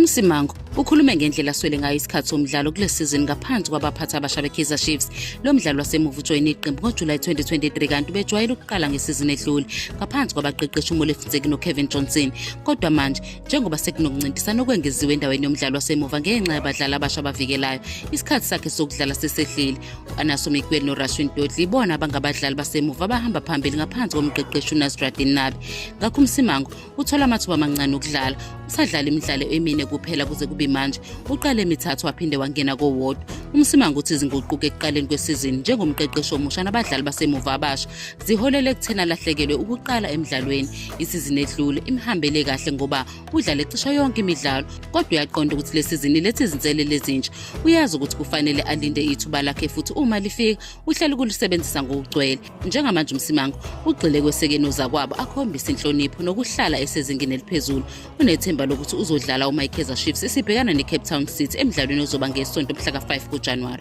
UMsimango ukhulume ngendlela aswele ngayo isikhathi somdlalo kule season ngaphansi kwabaphathi abasha beKaizer Chiefs. Lo mdlalo wasemuva ujoyine iqembu ngoJuly 2023 kanti ubejwayele ukuqala ngesizini edlule ngaphansi kwabaqeqeshi uMolefe Ntseki noKevin Johnson. Kodwa manje njengoba sekunokuncintisana okwengeziwe endaweni yomdlalo wasemuva ngenxa yabadlali abasha abavikelayo, isikhathi sakhe sokudlala sesehlile. uAnaso Mikweli noRashwin Dodli ibona abangabadlali basemuva abahamba phambili ngaphansi komqeqeshi uNasruddin Nabi. Ngakho uMsimango uthola amathuba amancane okudlala. Usadlala imidlalo emine kuphela kuze kube manje. Uqale emithathu waphinde wangena kowodwa. uMsimango uthi izinguquko ekuqaleni kwesizini njengomqeqeshi omusha nabadlali basemuva abasha ziholele ekuthena lahlekelwe ukuqala emidlalweni. Isizini edlule imhambele kahle ngoba udlala ecishe yonke imidlalo, kodwa uyaqonda ukuthi le sizini ilethe izinselele ezintsha. Uyazi ukuthi kufanele alinde ithuba lakhe futhi uma lifika uhlele ukulisebenzisa ngokugcwele. Njengamanje uMsimango ugxile kwesekeni ozakwabo akhombisa inhlonipho nokuhlala esezingeni eliphezulu. Unethemba lokuthi uzodlala uma iKaizer Chiefs isibhekana neCape Town City emidlalweni ozoba ngesonto mhla ka-5 kuJanuwari.